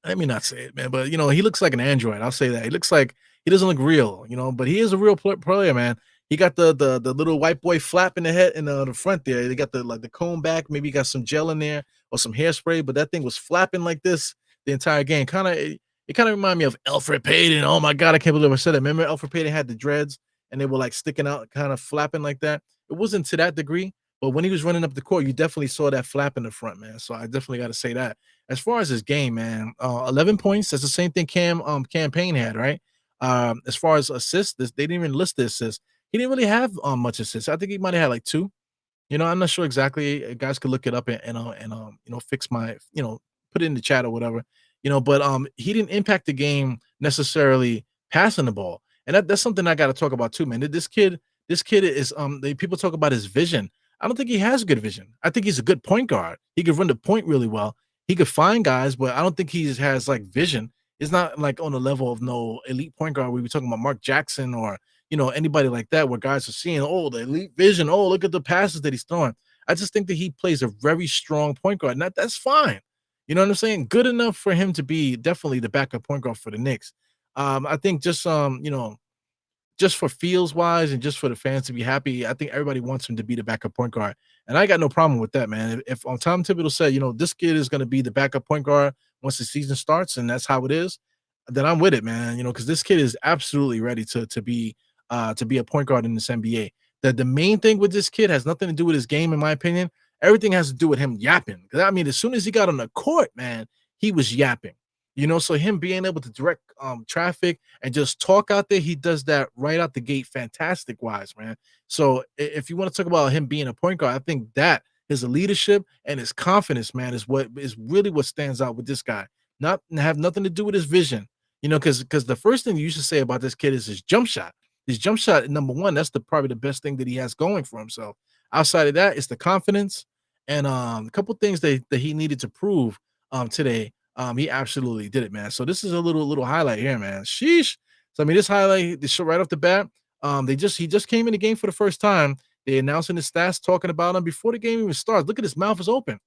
let me not say it, man, but he looks like an android. I'll say that. He looks like he doesn't look real, but he is a real player, man. He got the little white boy flap in the head in the front there. They got the comb back. Maybe he got some gel in there or some hairspray, but that thing was flapping like this the entire game. It kind of reminded me of Alfred Payton. Oh my God, I can't believe I said that. Remember Alfred Payton had the dreads and they were like sticking out, kind of flapping like that. It wasn't to that degree, but when he was running up the court, you definitely saw that flap in the front, man. So I definitely got to say that. As far as his game, man, 11 points. That's the same thing Campaign had, right? As far as assists, they didn't even list the assists. He didn't really have much assists. I think he might have had like 2. I'm not sure exactly. Guys could look it up and fix my, put it in the chat or whatever. But he didn't impact the game necessarily passing the ball. And that's something I got to talk about too, man. This kid is people talk about his vision. I don't think he has good vision. I think he's a good point guard. He can run the point really well. He could find guys, but I don't think he has like vision. It's not like on the level of no elite point guard. We were talking about Mark Jackson or anybody like that, where guys are seeing, oh, the elite vision. Oh, look at the passes that he's throwing. I just think that he plays a very strong point guard, and that's fine. You know what I'm saying? Good enough for him to be definitely the backup point guard for the Knicks. I think just for feels wise and just for the fans to be happy, I think everybody wants him to be the backup point guard. And I got no problem with that, man. If on Tom Thibodeau said, this kid is going to be the backup point guard once the season starts, and that's how it is, then I'm with it, man. Because this kid is absolutely ready to be a point guard in this NBA. The main thing with this kid has nothing to do with his game, in my opinion. Everything has to do with him yapping. 'Cause I mean, as soon as he got on the court, man, he was yapping. So him being able to direct traffic and just talk out there, he does that right out the gate, fantastic wise, man. So if you want to talk about him being a point guard, I think that his leadership and his confidence, man, is really what stands out with this guy. Not have nothing to do with his vision, because the first thing you should say about this kid is his jump shot. His jump shot, number one, that's probably the best thing that he has going for himself. Outside of that, it's the confidence and a couple things that he needed to prove today. He absolutely did it, man. So this is a little highlight here, man. Sheesh. So I mean, this highlight, they show right off the bat. He just came in the game for the first time. They announcing his stats, talking about him before the game even starts. Look at his mouth is open.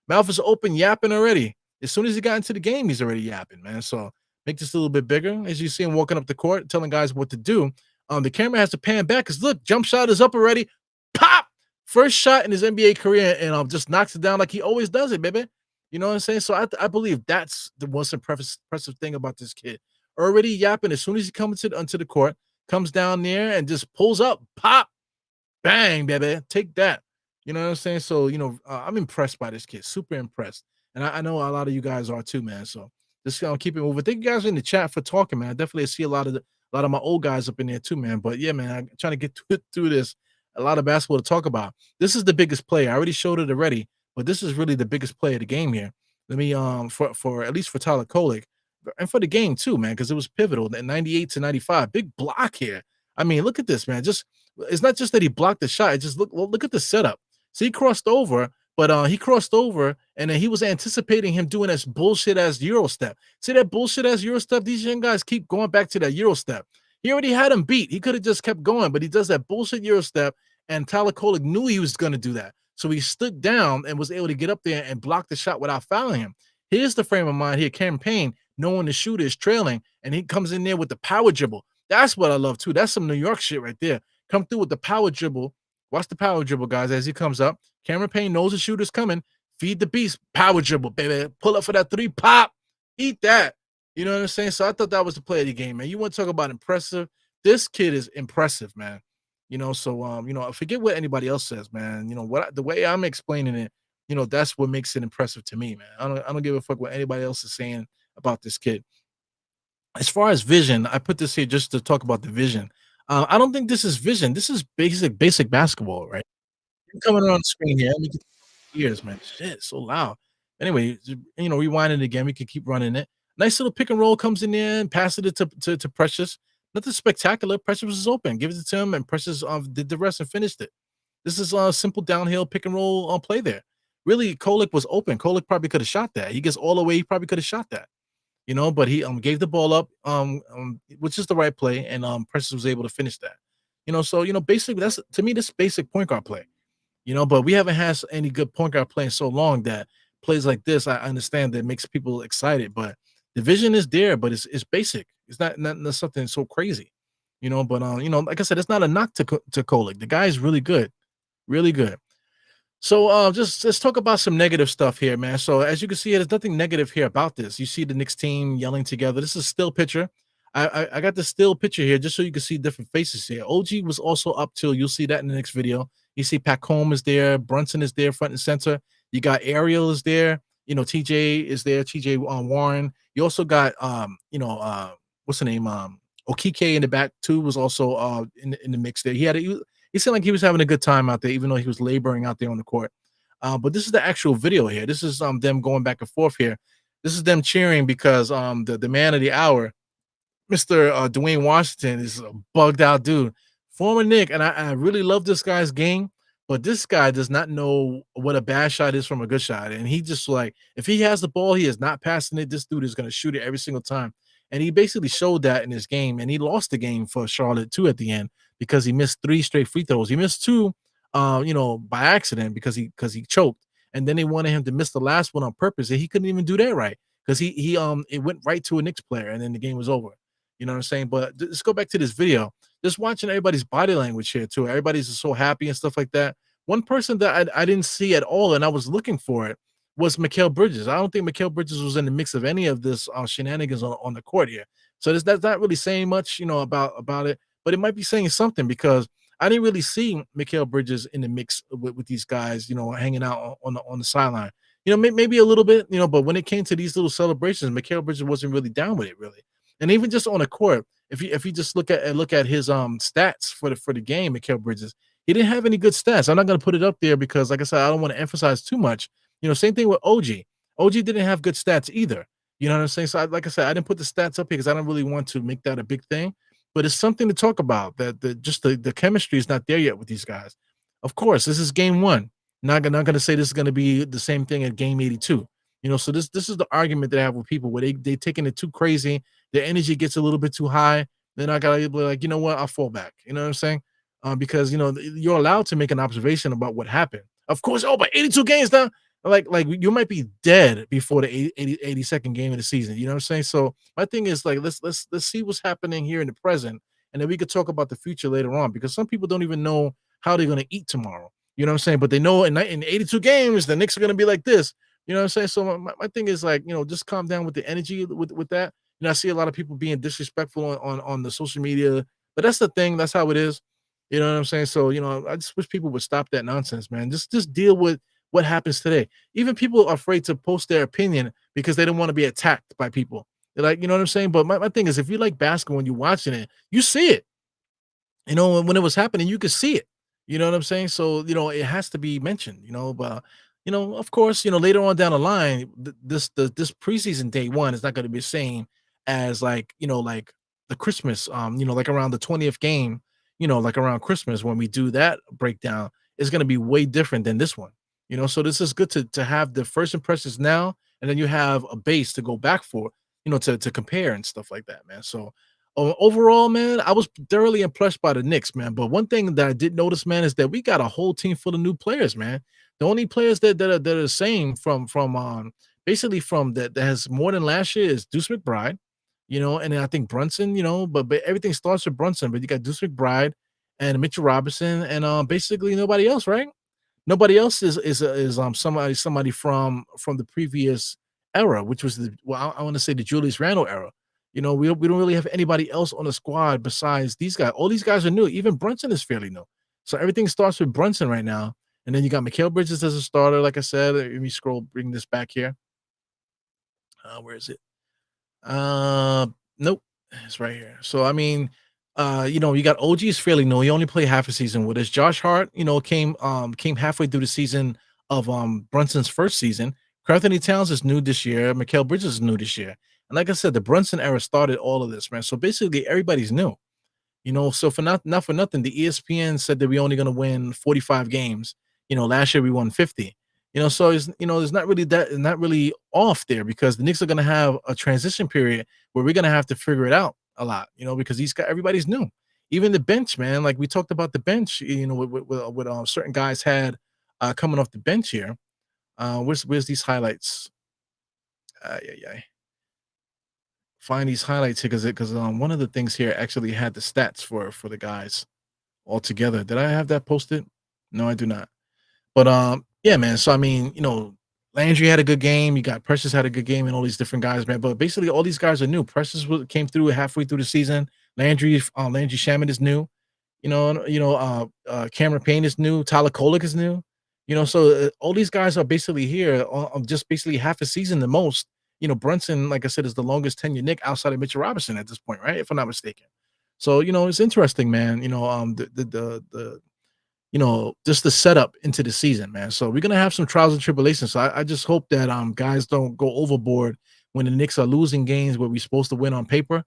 Mouth is open, yapping already. As soon as he got into the game, he's already yapping, man. So make this a little bit bigger. As you see him walking up the court, telling guys what to do. The camera has to pan back because look, jump shot is up already. Pop! First shot in his NBA career, and just knocks it down like he always does it, baby. You know what I'm saying? So I believe that's the most impressive thing about this kid. Already yapping as soon as he comes onto the court, comes down there and just pulls up, pop, bang, baby, take that. You know what I'm saying? So I'm impressed by this kid, super impressed, and I know a lot of you guys are too, man. So just keep it moving. Thank you guys in the chat for talking, man. I definitely see a lot of my old guys up in there too, man. But yeah, man, I'm trying to get through this. A lot of basketball to talk about. This is the biggest play. I already showed it already, but this is really the biggest play of the game here. Let me for at least for Tyler Kolek and for the game too, man, because it was pivotal. That 98 to 95, big block here. I mean, look at this, man. Just it's not just that he blocked the shot. It just look at the setup. See, he crossed over, but he crossed over, and then he was anticipating him doing this bullshit ass Euro step. See that bullshit ass Euro step? These young guys keep going back to that Euro step. He already had him beat. He could have just kept going, but he does that bullshit Euro step, and Tyler Kolek knew he was going to do that. So he stood down and was able to get up there and block the shot without fouling him. Here's the frame of mind here. Cameron Payne, knowing the shooter is trailing, and he comes in there with the power dribble. That's what I love, too. That's some New York shit right there. Come through with the power dribble. Watch the power dribble, guys, as he comes up. Cameron Payne knows the shooter's coming. Feed the beast. Power dribble, baby. Pull up for that three. Pop. Eat that. You know what I'm saying? So I thought that was the play of the game, man. You want to talk about impressive? This kid is impressive, man. Forget what anybody else says, man. The way I'm explaining it, that's what makes it impressive to me, man. I don't give a fuck what anybody else is saying about this kid. As far as vision, I put this here just to talk about the vision. I don't think this is vision. This is basic basketball, right? I'm coming on screen here. Let me get ears, man. Shit, so loud. Anyway, rewind it again. We can keep running it. Nice little pick and roll comes in there and passes it to Precious. Nothing spectacular. Precious was open. Gives it to him, and Precious did the rest and finished it. This is a simple downhill pick and roll play there. Really, Kolek was open. Kolek probably could have shot that. He gets all the way. He probably could have shot that. But he gave the ball up, which is the right play, and Precious was able to finish that. So basically that's to me this basic point guard play. But we haven't had any good point guard play in so long that plays like this, I understand that makes people excited, but the vision is there, but it's basic. It's not something so crazy, But like I said, it's not a knock to Kolek. The guy is really good, really good. So just let's talk about some negative stuff here, man. So as you can see, there's nothing negative here about this. You see the Knicks team yelling together. This is a still picture. I got the still picture here just so you can see different faces here. OG was also up too. You'll see that in the next video. You see Pat Combe is there, Brunson is there, front and center. You got Ariel is there. TJ is there, TJ Warren. You also got what's the name? Okike in the back too was also in the mix there. He seemed like he was having a good time out there, even though he was laboring out there on the court. But this is the actual video here. This is them going back and forth here. This is them cheering because the man of the hour, Mr. Dwayne Washington, is a bugged out dude, former Knick, and I really love this guy's game. But this guy does not know what a bad shot is from a good shot. And he just like, if he has the ball, he is not passing it. This dude is going to shoot it every single time. And he basically showed that in his game. And he lost the game for Charlotte too at the end because he missed 3 straight free throws. He missed two, by accident because he choked. And then they wanted him to miss the last one on purpose. And he couldn't even do that right because he it went right to a Knicks player and then the game was over. You know what I'm saying? But let's go back to this video. Just watching everybody's body language here too. Everybody's just so happy and stuff like that. One person that I didn't see at all, and I was looking for it, was Mikal Bridges. I don't think Mikal Bridges was in the mix of any of this shenanigans on the court here. So that's not really saying much, about it, but it might be saying something because I didn't really see Mikal Bridges in the mix with these guys, hanging out on the sideline. Maybe a little bit, but when it came to these little celebrations, Mikal Bridges wasn't really down with it, really. And even just on the court, if you just look at his stats for the game, Mikal Bridges, he didn't have any good stats. I'm not going to put it up there because, like I said, I don't want to emphasize too much. Same thing with OG. OG didn't have good stats either. You know what I'm saying? So, like I said, I didn't put the stats up here because I don't really want to make that a big thing. But it's something to talk about that the chemistry is not there yet with these guys. Of course, this is game one. Not going to say this is going to be the same thing at game 82. So this is the argument that I have with people where they taking it too crazy. Their energy gets a little bit too high. Then I gotta be like, you know what? I'll fall back. You know what I'm saying? Because you're allowed to make an observation about what happened. Of course, but 82 games now, like you might be dead before the 82nd game of the season. You know what I'm saying? So my thing is like let's see what's happening here in the present, and then we could talk about the future later on because some people don't even know how they're gonna eat tomorrow. You know what I'm saying? But they know in 82 games the Knicks are gonna be like this. You know what I'm saying? So my thing is like, just calm down with the energy with that. I see a lot of people being disrespectful on the social media, but that's the thing. That's how it is. You know what I'm saying? So, I just wish people would stop that nonsense, man. Just deal with what happens today. Even people are afraid to post their opinion because they don't want to be attacked by people. They're like, you know what I'm saying? But my thing is, if you like basketball and you're watching it, you see it. When it was happening, you could see it. You know what I'm saying? So, it has to be mentioned, but of course, later on down the line, this preseason day one is not going to be the same as like, like the Christmas, like around the 20th game, like around Christmas when we do that breakdown is going to be way different than this one. So this is good to have the first impressions now, and then you have a base to go back for, to compare and stuff like that, man. So overall, man, I was thoroughly impressed by the Knicks, man. But one thing that I did notice, man, is that we got a whole team full of new players, man. The only players that are the same from basically from that has more than last year is Deuce McBride, and then I think Brunson, but everything starts with Brunson. But you got Deuce McBride and Mitchell Robinson, and basically nobody else, right? Nobody else is somebody from the previous era, which was I want to say the Julius Randle era. We don't really have anybody else on the squad besides these guys. All these guys are new. Even Brunson is fairly new. So everything starts with Brunson right now. And then you got Mikal Bridges as a starter, like I said. Let me bring this back here. Where is it? Nope, it's right here. So I mean, you got OG is fairly new. He only played half a season with us. Josh Hart, came halfway through the season of Brunson's first season. Anthony Towns is new this year. Mikal Bridges is new this year. And like I said, the Brunson era started all of this, man. So basically, everybody's new. So for not for nothing, the ESPN said that we're only going to win 45 games. Last year we won 50. So it's not really off there because the Knicks are going to have a transition period where we're going to have to figure it out a lot. Because everybody's new. Even the bench, man. Like we talked about the bench. With certain guys had coming off the bench here. Where's these highlights? Yeah. Find these highlights here because one of the things here actually had the stats for the guys all together. Did I have that posted? No, I do not. But yeah, man. So I mean, Landry had a good game. You got Precious had a good game, and all these different guys, man. But basically, all these guys are new. Precious came through halfway through the season. Landry Shamet is new. Cameron Payne is new. Tyler Kolek is new. So all these guys are basically here on just basically half a season the most. Brunson, like I said, is the longest tenure Nick outside of Mitchell Robinson at this point, right? If I'm not mistaken. So, it's interesting, man. Just the setup into the season, man. So we're gonna have some trials and tribulations. So I just hope that guys don't go overboard when the Knicks are losing games where we're supposed to win on paper.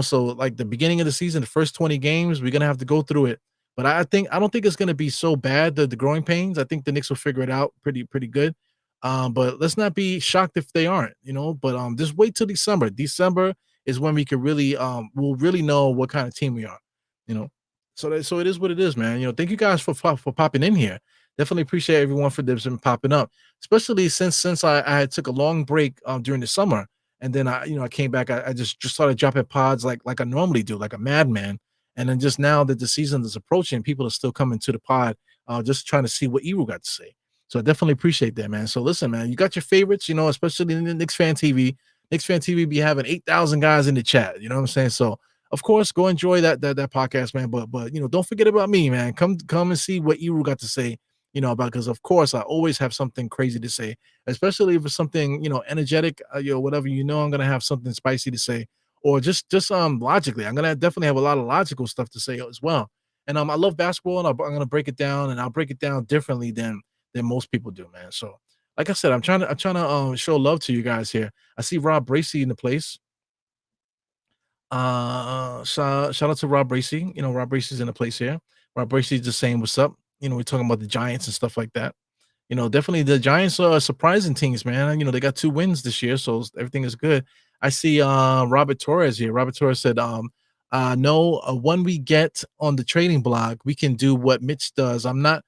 So like the beginning of the season, the first 20 games, we're gonna have to go through it But I don't think it's gonna be so bad, the growing pains. I think the Knicks will figure it out pretty good. But let's not be shocked if they aren't, you know. But just wait till December. December is when we could really we'll really know what kind of team we are, you know. So it is what it is, man. You know, thank you guys for popping in here. Definitely appreciate everyone for Thibs and popping up, especially since I had took a long break during the summer, and then I came back. I just started dropping pods like I normally do, like a madman. And then just now that the season is approaching, people are still coming to the pod, just trying to see what Eru got to say. So I definitely appreciate that, man. So listen, man, you got your favorites, you know, especially in the Knicks fan TV. Knicks fan TV be having 8,000 guys in the chat. You know what I'm saying? So of course, go enjoy that podcast, man. But you know, don't forget about me, man. Come and see what Eru got to say, you know, about, because of course I always have something crazy to say, especially if it's something, you know, energetic, you know, whatever, you know, I'm gonna have something spicy to say, or just logically. I'm gonna definitely have a lot of logical stuff to say as well. And I love basketball, and I'm gonna break it down, and I'll break it down differently than most people do, man. So like I said, I'm trying to show love to you guys here. I see Rob Bracy in the place. Shout out to Rob Bracy. You know, Rob Bracy's in the place here. Rob Bracy's just saying what's up. You know, we're talking about the Giants and stuff like that. You know, definitely the Giants are surprising teams, man. You know, they got 2 wins this year, so everything is good. I see Robert Torres here. Robert Torres said, no, when we get on the trading block, we can do what Mitch does. I'm not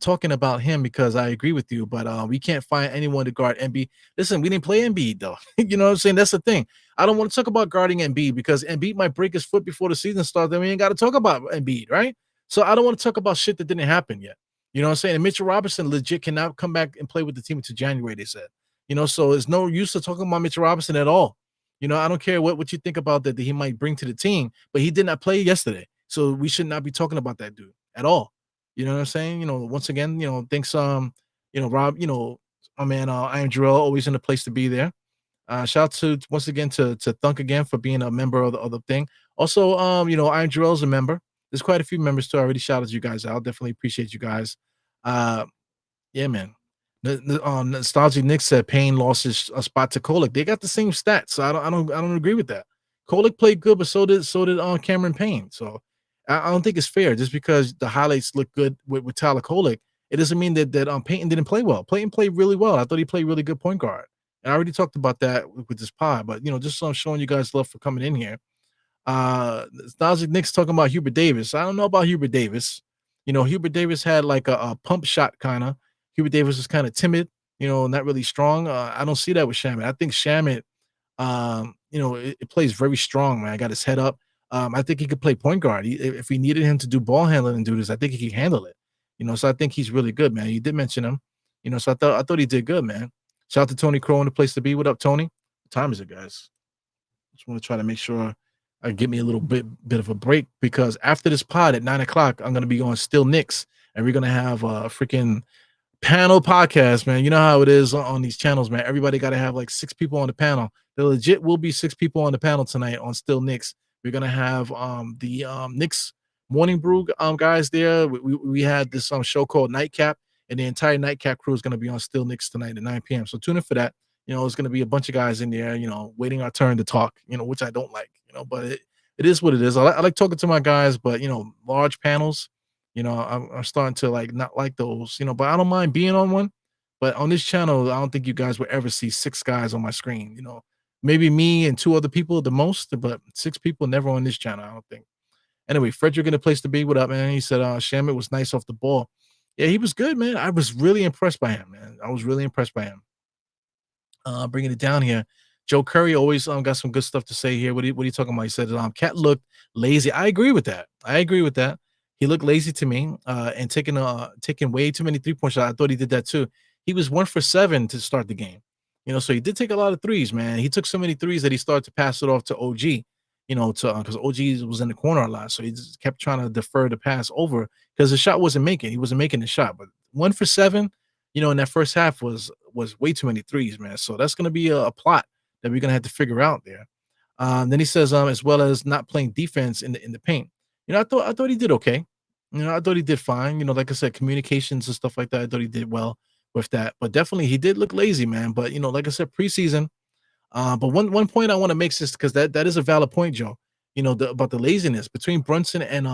talking about him because I agree with you, but we can't find anyone to guard Embiid. Listen, we didn't play Embiid though. You know what I'm saying? That's the thing. I don't want to talk about guarding Embiid because Embiid might break his foot before the season starts. Then we ain't got to talk about Embiid, right? So I don't want to talk about shit that didn't happen yet. You know what I'm saying? And Mitchell Robinson legit cannot come back and play with the team until January, they said. You know, so there's no use to talking about Mitchell Robinson at all. You know, I don't care what you think about that he might bring to the team, but he did not play yesterday. So we should not be talking about that dude at all. You know what I'm saying? You know, once again, you know, thanks, you know, Rob, you know, my man, I am Jarrell, always in the place to be there. Shout out to once again to Thunk again for being a member of the thing. Also, you know, I am Jarrell's a member. There's quite a few members too. I already shouted you guys out. Definitely appreciate you guys. Uh, yeah, man. Nostalgic Nick said Payne lost his a spot to Kolek. They got the same stats, so I don't agree with that. Kolek played good, but so did Cameron Payne. So I don't think it's fair just because the highlights look good with Tyler Kolek. It doesn't mean that Payton didn't play well. Payton played really well. I thought he played really good point guard. And I already talked about that with this pod, but you know, just showing you guys love for coming in here. Nostalgic Nick's talking about Hubert Davis. I don't know about Hubert Davis. You know, Hubert Davis had like a pump shot kind of. Hubert Davis is kind of timid, you know, not really strong. I don't see that with Shamet. I think Shamet, you know, it plays very strong, man. I got his head up. I think he could play point guard. If we needed him to do ball handling and do this, I think he can handle it. You know, so I think he's really good, man. You did mention him, you know, so I thought he did good, man. Shout out to Tony Crow in the place to be. What up, Tony? What time is it, guys? Just want to try to make sure I give me a little bit of a break because after this pod at 9 o'clock, I'm gonna be on Still Knicks, and we're gonna have a freaking panel podcast, man. You know how it is on these channels, man. Everybody got to have like 6 people on the panel. There legit will be 6 people on the panel tonight on Still Knicks. We're gonna have the Knicks Morning Brew guys there. We had this show called Nightcap, and the entire Nightcap crew is gonna be on Still Knicks tonight at 9 p.m. So tune in for that. You know, it's gonna be a bunch of guys in there, you know, waiting our turn to talk. You know, which I don't like. You know, but it is what it is. I like talking to my guys, but you know, large panels. You know, I'm starting to like not like those, you know, but I don't mind being on one. But on this channel, I don't think you guys will ever see 6 guys on my screen, you know. Maybe me and 2 other people at the most, but 6 people never on this channel, I don't think. Anyway, Frederick in a place to be. What up, man? He said Shamet was nice off the ball. Yeah, he was good, man. I was really impressed by him, man. I was really impressed by him. Bringing it down here. Joe Curry always got some good stuff to say here. What are you talking about? He said Cat looked lazy. I agree with that. He looked lazy to me, and taking way too many 3-point shots. I thought he did that too. He was 1 for 7 to start the game. You know, so he did take a lot of threes, man. He took so many threes that he started to pass it off to OG. You know, to because OG was in the corner a lot, so he just kept trying to defer the pass over because the shot wasn't making. He wasn't making the shot, but 1 for 7. You know, in that first half was way too many threes, man. So that's going to be a plot that we're going to have to figure out there. Then he says, as well as not playing defense in the paint. You know, I thought he did okay. You know, I thought he did fine. You know, like I said, communications and stuff like that. I thought he did well with that. But definitely, he did look lazy, man. But you know, like I said, preseason. But one point I want to make is because that is a valid point, Joe. You know, about the laziness between Brunson and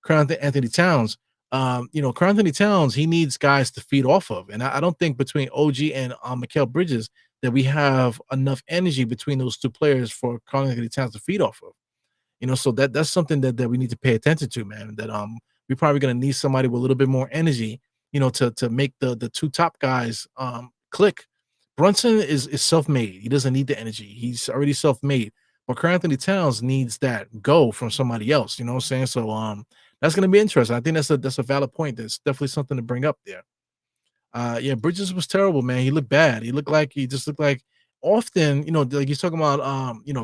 Anthony Towns. Karl Anthony Towns, he needs guys to feed off of, and I don't think between OG and Mikal Bridges that we have enough energy between those two players for Karl Anthony Towns to feed off of. So that's something that we need to pay attention to, man. That we're probably gonna need somebody with a little bit more energy, to make the two top guys click. Brunson is self-made. He doesn't need the energy. He's already self-made. But Karl Anthony Towns needs that go from somebody else. You know what I'm saying? So that's gonna be interesting. I think that's a valid point. That's definitely something to bring up there. Yeah, Bridges was terrible, man. He looked bad. He just looked like often, like he's talking about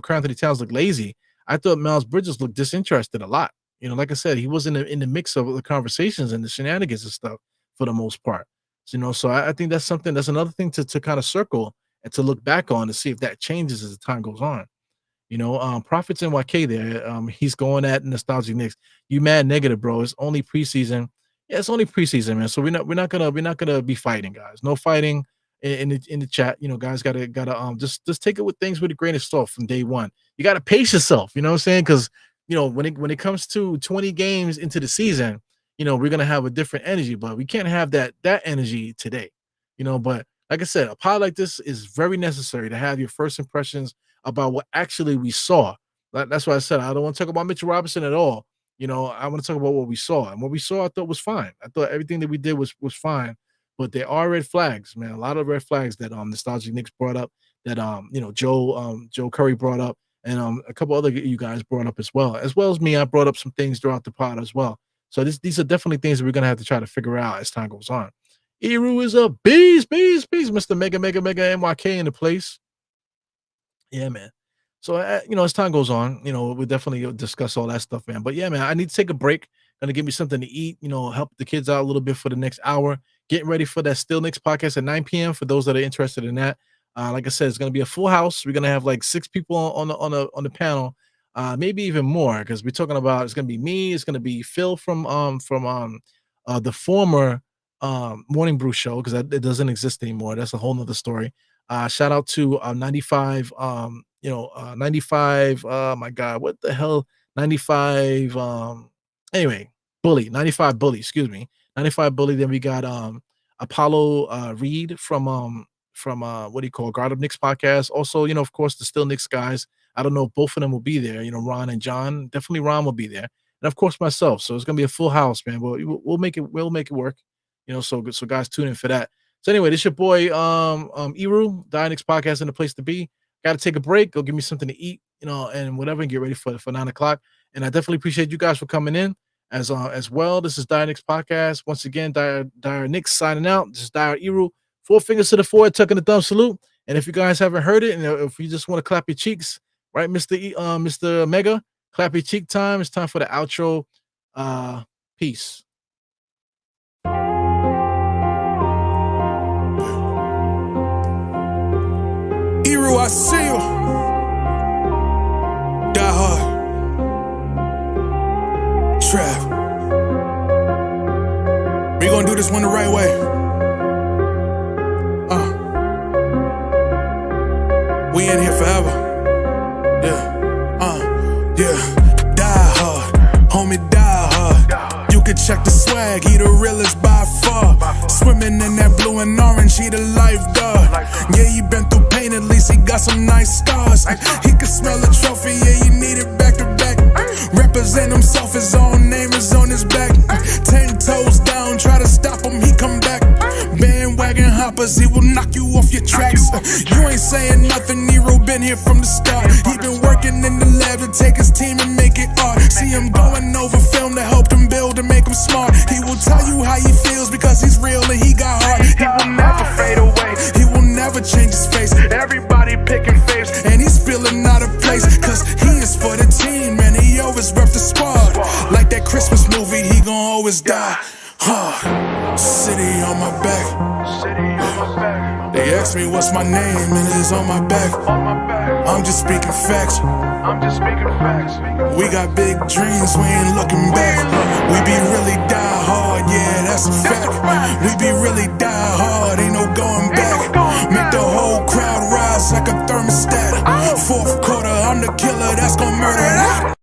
Karl Anthony Towns looked lazy. I thought Miles Bridges looked disinterested a lot. Like I said, he wasn't in the mix of the conversations and the shenanigans and stuff for the most part. So I think that's another thing to kind of circle and to look back on to see if that changes as the time goes on. Profits NYK there. He's going at nostalgic Knicks. You mad negative, bro. It's only preseason. Yeah, it's only preseason, man. So we're not gonna be fighting, guys. No fighting in the chat. Guys gotta just take it with things with a grain of salt from day one. You gotta pace yourself, you know what I'm saying? Because when it comes to 20 games into the season, we're gonna have a different energy, but we can't have that energy today. But like I said, a pod like this is very necessary to have your first impressions about what actually we saw. That's why I said I don't want to talk about Mitchell Robinson at all. I want to talk about what we saw. And what we saw, I thought was fine. I thought everything that we did was fine. But there are red flags, man. A lot of red flags that Nostalgic Knicks brought up, that Joe Curry brought up, and a couple other you guys brought up as well as me. I brought up some things throughout the pod as well. So these are definitely things that we're gonna have to try to figure out as time goes on. Eru is a beast, Mr. Mega NYK in the place. Yeah, man. So, as time goes on, we'll definitely discuss all that stuff, man. But yeah, man, I need to take a break. Gonna give me something to eat, help the kids out a little bit for the next hour. Getting ready for that Still Knicks podcast at 9 p.m. for those that are interested in that. Like I said, it's gonna be a full house. We're gonna have like 6 people on the panel, maybe even more, because we're talking about it's gonna be me, it's gonna be Phil from the former Morning Brew show, because it doesn't exist anymore. That's a whole nother story. Shout out to 95 95 my god, what the hell, 95 anyway, 95 Bully, excuse me, 95 Bully. Then we got Apollo Reed from what do you call Guard Up Knicks podcast. Also, of course, the Still Knicks guys. I don't know if both of them will be there. Ron and John. Definitely Ron will be there, and of course myself. So it's gonna be a full house, man. But we'll make it work. So guys, tune in for that. So anyway, this your boy Eru, the Knicks podcast, and the place to be. Got to take a break, go give me something to eat, and whatever, and get ready for 9 o'clock. And I definitely appreciate you guys for coming in as well. This is Knicks podcast. Once again, Dire Knicks signing out. This is Dire Eru. 4 fingers to the forehead, tucking the thumb salute. And if you guys haven't heard it, and if you just want to clap your cheeks, right, Mr. Mega, clap your cheek time. It's time for the outro. Peace. Eru, I see you. Die hard. Trap. We gonna do this one the right way. We in here forever. Yeah. Die hard, homie, die hard. You can check the swag, he the realest by far. Swimming in that blue and orange, he the lifeguard. Yeah, he been through pain, at least he got some nice scars. He can smell a trophy, yeah, you need it back to back. Represent himself, his own name is on his back. 10 toes down, try to stop him, he come back. Bandwagon hoppers, he will knock you off your tracks. You ain't saying nothing, Nero been here from the start. He been working in the lab to take his team and make it art. See him going over film to help him build and make him smart. He will tell you how he feels because he's real and he got heart. He will never fade away, he will never change his face. Everybody picking faves, and he's feeling out of place. Cause he is for the team, and he always rep the squad. Like that Christmas movie, he gon' always die hard. City on my back. They ask me what's my name, and it's on my back. I'm just speaking facts. We got big dreams, we ain't looking back. We be really die hard, yeah, that's a fact. We be really die hard.